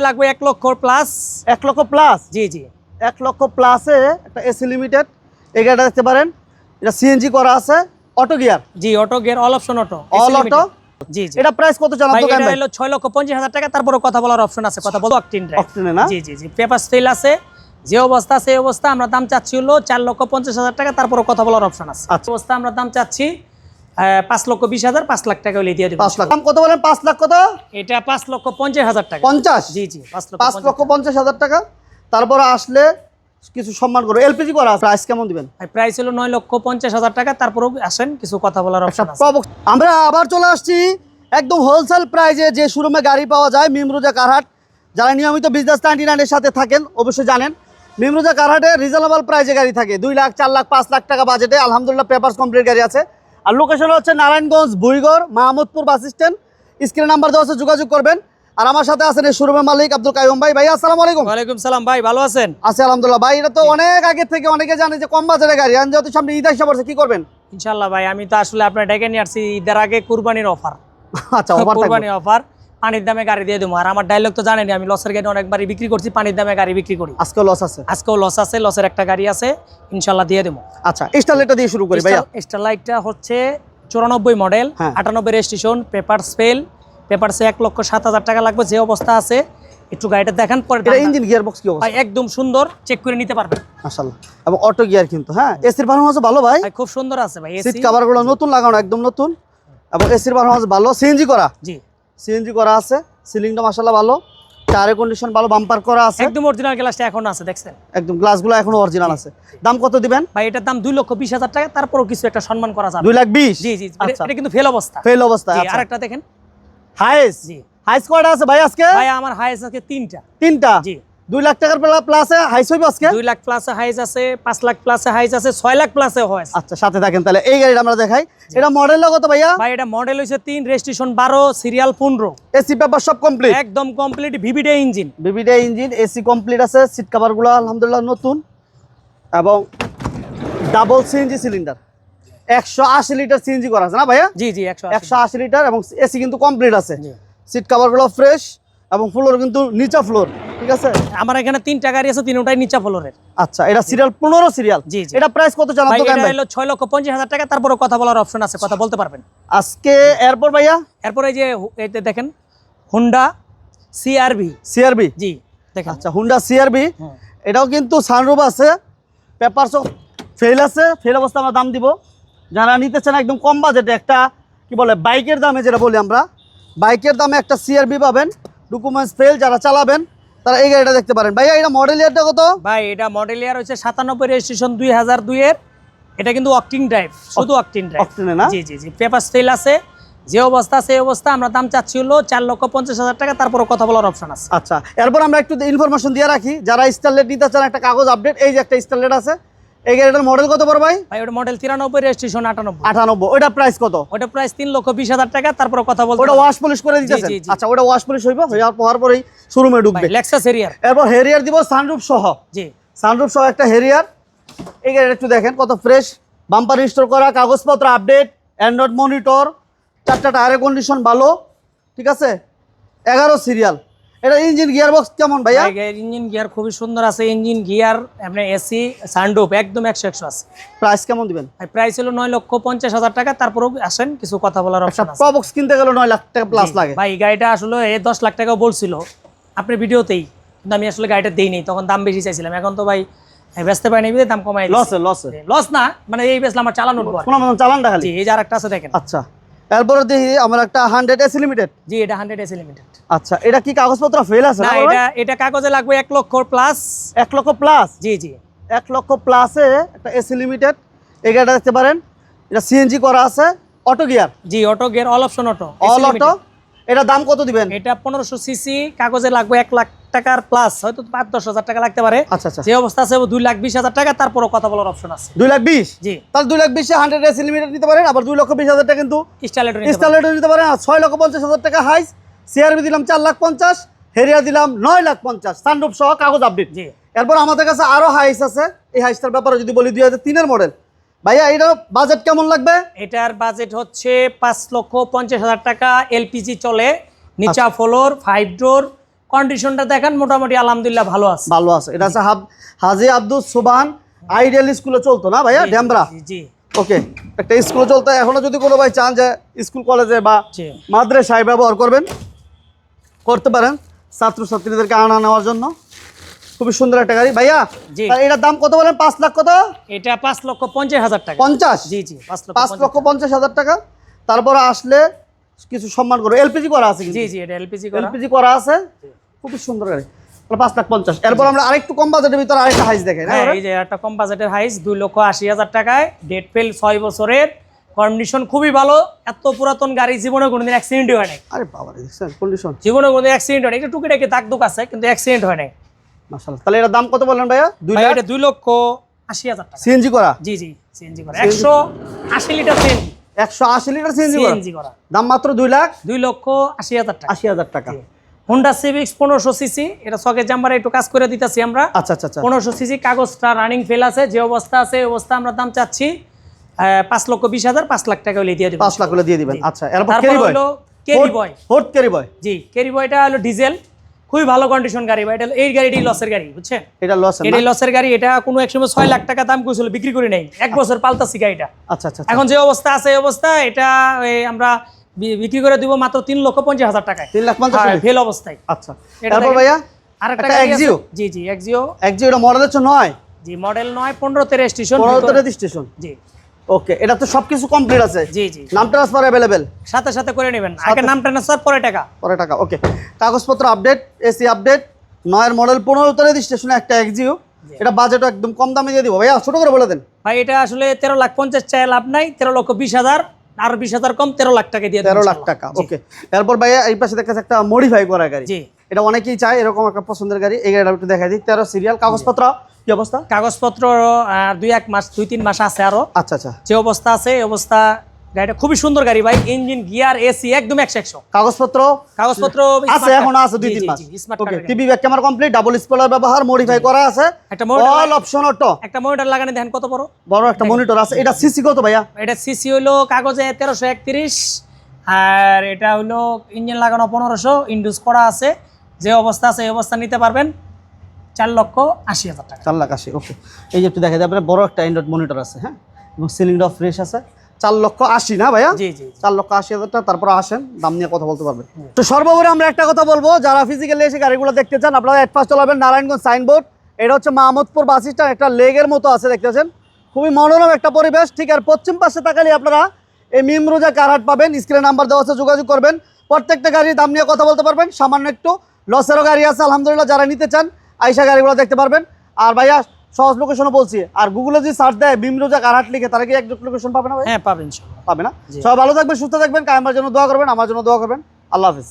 লাগবে 1 লক্ষ প্লাস। 1 লক্ষ প্লাস? জি জি 1 লক্ষ প্লাসে একটা এসি লিমিটেড এই গাড়িটা দেখতে পারেন। এটা সিএনজি করা আছে, অটো গিয়ার। জি auto gear, all option auto, all auto. জি জি। এটা প্রাইস কত জানান তো? এটা হলো 6,50,000 টাকা, তারপরে কথা বলার অপশন আছে, কথা বলবো অকটেন ড্রাইভ। অকটেনে না? জি জি জি। পেপারস ফেল আছে, যে অবস্থা সেই অবস্থা। আমরা দাম চাচ্ছি হলো 4,50,000 টাকা, তারপরে কথা বলার অপশন আছে। আচ্ছা। অবস্থা আমরা দাম চাচ্ছি 5,20,000, 5 লাখ টাকা হলে দিয়ে দেব। 5 লাখ। দাম কত বলেন? 5 লাখ কত? এটা 5,50,000 টাকা। 50? জি জি 5,50,000 টাকা। তারপরে আসলে কিছু সম্মান করো। এলপিজি করা আছে, প্রাইস কেমন দিবেন? প্রাইস হলো 9,50,000 টাকা, তারপরেও আসেন, কিছু কথা বলার অপশন আছে। আমরা আবার চলে আসছি একদম হোলসেল প্রাইজে যে শোরুমে গাড়ি পাওয়া যায়, মিমরুজা কারহাট। যারা নিয়মিত বিজনেস 99 এর সাথে থাকেন অবশ্যই জানেন মিমরুজা কারহাটে রিজনেবল প্রাইজে গাড়ি থাকে। 2 লাখ, 4 লাখ, 5 লাখ টাকা বাজেটে আলহামদুলিল্লাহ পেপারস কমপ্লিট গাড়ি আছে। আর লোকেশন হচ্ছে নারায়ণগঞ্জ, বুইগড়, মাহমুদপুর বাস স্ট্যান্ড। স্ক্রিনে নাম্বার দেওয়া আছে, যোগাযোগ করবেন। আর আমার সাথে আছেন এই শোরুমের মালিক আব্দুল কাইয়ুম ভাই। ভাই আসসালামু আলাইকুম। ওয়ালাইকুম সালাম ভাই, ভালো আছেন? আছি আলহামদুলিল্লাহ। ভাই এটা তো অনেক আগে থেকে অনেকে জানে যে কম বাজারের গাড়ি, আর যেহেতু সামনে ঈদ এসে পড়ছে, কি করবেন? ইনশাআল্লাহ ভাই, আমি তো আসলে আপনার ডেকে নিয়ে আসছি ঈদের আগে কুরবানির অফার। আচ্ছা, অফার থাকবে। কুরবানি অফার, পানির দামে গাড়ি দিয়ে দেবো। আর আমার ডায়লগ তো জানেনি, আমি লসের গাড়ি অনেকবারই বিক্রি করছি, পানির দামে গাড়ি বিক্রি করি। আজকেও লস আছে? আজকেও লস আছে, লসের একটা গাড়ি আছে, ইনশাআল্লাহ দিয়ে দেবো। আচ্ছা, স্টারলাইটটা দিয়ে শুরু করি ভাইয়া। স্টারলাইটটা হচ্ছে 94 মডেল, হ্যাঁ। 98 রেজিস্ট্রেশন, পেপারস ফেল। পেপারসে 1,07,000 টাকা লাগবে, যে অবস্থা আছে। একটু গাড়িটা দেখান পরে। এটা ইঞ্জিন গিয়ার বক্স কি অবস্থা? ভাই একদম সুন্দর, চেক করে নিতে পারবেন। মাশাআল্লাহ। এবং অটো গিয়ার কিন্তু, হ্যাঁ। এসির পারফরম্যান্স ভালো ভাই। ভাই খুব সুন্দর আছে ভাই। সিট কভারগুলো নতুন লাগানো, একদম নতুন। এবং এসির পারফরম্যান্স ভালো। সিএনজি করা? জি সিএনজি করা আছে। সিলিংটা মাশাআল্লাহ ভালো, টায়ারের কন্ডিশন ভালো, বাম্পার করা আছে, একদম অরিজিনাল গ্লাসটা এখন আছে, দেখছেন? একদম গ্লাসগুলো এখনো অরিজিনাল আছে। দাম কত দিবেন ভাই এটার দাম 2,20,000 টাকা, তারপরও কিছু একটা সম্মান করা যাবে। 2,20,000? জি জি। আচ্ছা, এটা কিন্তু ফেল অবস্থা। ফেল অবস্থা। জি, আচ্ছা, আরেকটা দেখেন। হাইস? জি। হাইস কয়টা আছে ভাই আজকে? ভাই আমার হাইস আছে 3টা। 3টা? জি। 2 লাখ টাকার প্লাসে হাইস হইব আজকে? 2 লাখ প্লাসে হাইস আছে, 5 লাখ প্লাসে হাইস আছে, 6 লাখ প্লাসে হয়। আচ্ছা, সাথে থাকেন তাহলে। এই গাড়িটা আমরা দেখাই। এটা মডেল কত ভাইয়া? ভাই এটা মডেল হইছে 3, রেজিস্ট্রেশন 12, সিরিয়াল 15। এসি পেপার সব কমপ্লিট? একদম কমপ্লিট, ভিভিডে ইঞ্জিন। ভিভিডে ইঞ্জিন, এসি কমপ্লিট আছে। সিট কভারগুলো আলহামদুলিল্লাহ নতুন। এবং double CNG cylinder, 180 litre CNG করা আছে না ভাইয়া? জি জি 180 লিটার। এবং এসি কিন্তু কমপ্লিট আছে। জি। সিট কভারগুলো ফ্রেশ। এবং ফ্লোর কিন্তু নিচা ফ্লোর, ঠিক আছে? আমার এখানে 3টা গাড়ি আছে, 3টাই নিচা ফ্লোরের। আচ্ছা, এটা সিরিয়াল 15 সিরিয়াল। জি জি। এটা প্রাইস কত জানান ভাই তো? এটা হলো 6,50,000 টাকা, তারপরে কথা বলার অপশন আছে, কথা বলতে পারবেন আজকে। এরপর ভাইয়া এরপরে এই যে এইতে দেখেন হুন্ডা সিআরভি। সিআরবি? জি দেখেন। আচ্ছা, হুন্ডা সিআরবি। হ্যাঁ। এটাও কিন্তু সানরুফ আছে, পেপারসও ফেল আছে। ফেল অবস্থা আমরা দাম দিব। যারা নিতে চান একদম কম বাজেটে একটা, কি বলে, বাইকের দামে, যেটা বলি আমরা, বাইকের দামে একটা সিআরবি পাবেন। ডকুমেন্টস ফেল যারা চালাবেন তারা এই গাড়িটা দেখতে পারেন। ভাইয়া এটা মডেল ইয়ারটা কত? ভাই এটা মডেল ইয়ার হচ্ছে 97, রেজিস্ট্রেশন 2002 এর। এটা কিন্তু অকটেন ড্রাইভ, শুধু অকটেন ড্রাইভ। অকটেনে না? জি জি জি। পেপারস ফেল আছে, যে অবস্থা সেই অবস্থা। আমরা দাম চাচ্ছি হলো 4,50,000 টাকা, তারপরে কথা বলার অপশন আছে। আচ্ছা, এরপর আমরা একটু ইনফরমেশন দিয়ে রাখি। যারা স্টারলেট নিতে চান, একটা কাগজ আপডেট, এই যে একটা স্টারলেট আছে। এই গাড়িটার মডেল কত বড় ভাই? ভাই ওটা মডেল 93, রেজিস্ট্রেশন 98। 98। ওটা প্রাইস কত? ওটা প্রাইস 3,20,000 টাকা, তারপরে কথা বলতে ওটা ওয়াশ পলিশ করে দিতেছেন? জি, জি, জি। আচ্ছা, ওটা ওয়াশ পলিশ হইব, হওয়ার পরেই শোরুমে ঢুকবে। লেক্সাস এরিয়ার। এরপর হেরিয়ার দিব সানরুফ সহ। জি। সানরুফ সহ একটা হেরিয়ার। এই গাড়িটা একটু দেখেন কত ফ্রেশ, বাম্পার রিস্টোর করা, কাগজপত্র আপডেট, অ্যান্ড্রয়েড মনিটর, 4টা টায়ারের কন্ডিশন ভালো, ঠিক আছে? 11 সিরিয়াল। এটা ইঞ্জিন গিয়ার বক্স কেমন ভাইয়া? ইঞ্জিন গিয়ার খুবই সুন্দর আছে, ইঞ্জিন গিয়ার, আপনার এসি, সানরুফ একদম 100 আছে। প্রাইস কেমন দিবেন? প্রাইস হলো 9,50,000 টাকা, তারপরেও আসেন, কিছু কথা বলার অপশন আছে। প্রবক্স কিনতে গেলে 9 লাখ টাকা প্লাস লাগে। ভাই গাড়িটা আসলে 10 লাখ টাকা বলছিল আপনার ভিডিওতেই, কিন্তু আমি আসলে গাড়িটা দেইনি, তখন দাম বেশি চাইছিলাম। এখন তো ভাই বেচতে পারিনি, দাম কমাই দিয়েছি। লস না, মানে এই বেচলাম আমার চালানোর পর। কোনো মতন চালানটা খালি? জি, এই যে আরেকটা আছে দেখেন। আচ্ছা, এরপরে দেখি আমরা একটা 100 এসি লিমিটেড। জি, এটা 100 এসি লিমিটেড। আচ্ছা, এটা কি কাগজপত্র ফেল আছে না? এটা কাগজে লাগবে 1 লক্ষ প্লাস। 1 লক্ষ প্লাস? জি জি। 1 লক্ষ প্লাসে একটা এসি লিমিটেড এই গাড়িটা দেখতে পারেন। এটা সিএনজি করা আছে, অটো গিয়ার। জি, auto gear, all option auto, all auto. এটা দাম কত দিবেন? এটা 1500 সিসি, কাগজে লাগবে 1 লাখ টাকার প্লাস, হয়তো 5-10 হাজার টাকা লাগতে পারে। আচ্ছা আচ্ছা। যে অবস্থা আছে 2,20,000 টাকা, তারপরও কথা বলার অপশন আছে। 2,20,000? জি। তাহলে 2,20,000 100 এসি লিমিটেড নিতে পারেন। আবার 2,20,000 টাকা কিন্তু স্টারলেটর নিতে পারেন। আর 6,50,000 টাকা হাইস। সিআরবি দিলাম 4,50,000, হেরিয়ার দিলাম 9,50,000, সানরুফ সহ কাগজ আপডেট। জি। এরপর আমাদের কাছে আরো হাইস আছে। এই হাইসটার ব্যাপারে যদি বলি 2003 এর মডেল। ভাইয়া এটার বাজেট কেমন লাগবে? এটার বাজেট হচ্ছে 5,50,000 টাকা। এলপিজি চলে, নিচা ফ্লোর, 5 ডোর, কন্ডিশনটা দেখেন মোটামুটি আলহামদুলিল্লাহ ভালো আছে। ভালো আছে। এটা আছে হাজী আব্দুল সুবহান আইডিয়াল স্কুলে চলতো না ভাইয়া, ড্যামরা? জি। ওকে, একটা স্কুলে চলতো। এখনো যদি কোনো ভাই চান যে স্কুল কলেজে বা জি। মাদ্রাসায় ব্যবহার করবেন, করতে পারেন ছাত্রছাত্রীদেরকে আনা নেওয়ার জন্য। খুবই সুন্দর একটা গাড়ি ভাইয়া। জি। তাহলে এটার দাম কত বলেন? 5 লাখ কত? এটা 5,50,000 টাকা। 50? জি জি, 5,50,000 টাকা। তারপরে আসলে কিছু সম্মান করবে। এলপিজি করা আছে কিন্তু। জি জি, এটা এলপিজি করা। এলপিজি করা আছে, খুবই সুন্দর গাড়ি। তাহলে 5,50,000। এরপর আমরা আরেকটু কম বাজেটের ভিতরে আরেকটা হাইস দেখাই না? হ্যাঁ, এই যে একটা কম বাজেটের হাইস 2,80,000 টাকায়, ডেট ফেল 6 বছরের, কন্ডিশন খুবই ভালো। এত পুরাতন গাড়ি জীবনে কোনোদিন অ্যাক্সিডেন্ট হয় নাই। আরে বাবা রে, দেখছেন কন্ডিশন? জীবনে কোনোদিন অ্যাক্সিডেন্ট হয় নাই। একটু টুকিটাকি দাগ দুক আছে, কিন্তু অ্যাক্সিডেন্ট হয় নাই। মাশাআল্লাহ। তাহলে এটার দাম কত বললেন ভাইয়া? 2 ভাই, লাখ? এটা 2,80,000 টাকা। সিএনজি করা? জি জি, সিএনজি করা। 180 লিটার সিএনজি। 180 লিটার সিএনজি করা? সিএনজি করা। দাম মাত্র 2,80,000 টাকা। 2,80,000 টাকা। হোন্ডা সিভিক্স 1500 সিসি, এটা সকেট জাম্পারে একটু কাজ করে দিতেছি আমরা। আচ্ছা আচ্ছা আচ্ছা। 1500 সিসি, কাগজটা রানিং ফেল আছে, যে অবস্থা আছে এই অবস্থা আমরা দাম চাচ্ছি 5,20,000, 5 লাখ টাকা হলে দিয়ে দেব। 5 লাখ করে দিয়ে দিবেন। আচ্ছা, এরপর তারপর ক্যারি বয়? হলো ক্যারি বয়। ফোর্ড ক্যারি বয়? জি, ক্যারি বয়টা হলো ডিজেল, খুবই ভালো কন্ডিশন গাড়ি ভাই। এটা এই গাড়িটি লসের গাড়ি, বুঝছেন? এটা লস না? এটা লসের গাড়ি। এটা কোনো এক সময় 6 লাখ টাকা দাম কইছিল, বিক্রি করি নাই। 1 বছর পাল্টাছি গাড়িটা। আচ্ছা আচ্ছা। এখন যে অবস্থা আছে এই অবস্থা, এটা আমরা বিক্রি করে দিব মাত্র 3,50,000 টাকায়। 3,50,000? ফেল অবস্থায়। আচ্ছা, তারপর ভাইয়া আরেকটা একটা গাড়ি আছে। এক্সিও? জি জি, এক্সিও। এক্সিও এটা মডেল হচ্ছে 9? জি, মডেল 9, 15 রেজিস্ট্রেশন। 15 রেজিস্ট্রেশন? জি। ওকে, এটা তো সবকিছু কমপ্লিট আছে? জি জি, নাম ট্রান্সফার अवेलेबल? সাথে সাথে করে নেবেন। আগে নাম ট্রান্সফার, পরে টাকা। পরে টাকা। ওকে, কাগজপত্র আপডেট, এসি আপডেট, 9 এর মডেল, 15 রেজিস্ট্রেশন, একটা এক্সিও। এটা বাজেটও একদম কম দামে দিয়ে দিব ভাইয়া, ছোট করে বলে দেন ভাই। এটা আসলে 13,50,000 চাই, লাভ নাই। 13,20,000, আর 20,000 কম, 13 লাখ টাকা দিয়ে দেব। 13 লাখ টাকা। ওকে, এরপর ভাইয়া এই পাশে দেখতেছে একটা মডিফাই করা গাড়ি। জি। এটা অনেকেই চায় এরকম একটা পছন্দের গাড়ি। এই গাড়িটা একটু দেখাই দিই। 13 সিরিয়াল। কাগজপত্র কি অবস্থা? কাগজপত্র 2-3 মাস আছে আরো। আচ্ছা আচ্ছা। যে অবস্থা আছে এই অবস্থা। গাড়িটা খুবই সুন্দর গাড়ি ভাই, ইঞ্জিন, গিয়ার, এসি একদম 100। কাগজপত্র আছে, এখনো আছে 2-3 মাস। Okay, TV back camera complete, double spoiler ব্যবহার, মডিফাই করা আছে, একটা মনিটর, অল অপশন অটো। একটা মনিটর লাগানো দেখেন কত বড় বড় একটা মনিটর আছে। এটা সিসি কত ভাইয়া? এটা সিসি হলো কাগজে 1331, আর এটা হলো ইঞ্জিন লাগানো 1500, ইন্ডুস করা আছে। যে অবস্থা আছে এই অবস্থা নিতে পারবেন 4,80,000 টাকা। 4,80,000। ওকে, এই যে একটু দেখা যায় আপনার বড় একটা অ্যান্ড্রয়েড মনিটর আছে, হ্যাঁ, এবং সিলিংটাও ফ্রেশ আছে। 4,80,000 না ভাইয়া? জি জি, 4,80,000 টাকা। তারপর আসেন, দাম নিয়ে কথা বলতে পারবেন। তো সর্বোপরি আমরা একটা কথা বলবো, যারা ফিজিক্যালি এসে গাড়িগুলো দেখতে চান, আপনারা অ্যাডভান্স চলাবেন নারায়ণগঞ্জ সাইনবোর্ড। এটা হচ্ছে মাহমুদপুর বাস স্ট্যান্ড, একটা লেগের মতো আছে, দেখতেছেন খুবই মনোরম একটা পরিবেশ। ঠিক আর পশ্চিম পাশে তাকালে আপনারা এই মিমরুজা কারহাট পাবেন। স্ক্রিনে নাম্বার দেওয়া আছে, যোগাযোগ করবেন। প্রত্যেকটা গাড়ির দাম নিয়ে কথা বলতে পারবেন। সামান্য একটু লসেরও গাড়ি আছে আলহামদুলিল্লাহ, যারা নিতে চান আইসা গাড়িগুলো দেখতে পারবেন। আর ভাইয়া সহজ লোকেশনও বলছি, আর গুগলে যদি সার্চ দেয় মিমরুজা কারহাট লিখে, তারা কি একদম লোকেশন পাবে না ভাই? হ্যাঁ পাবেন, ইনশাআল্লাহ পাবে না। সবাই ভালো থাকবেন, সুস্থ থাকবেন, কায়েমার জন্য দোয়া করবেন, আমার জন্য দোয়া করবেন। আল্লাহ হাফিজ।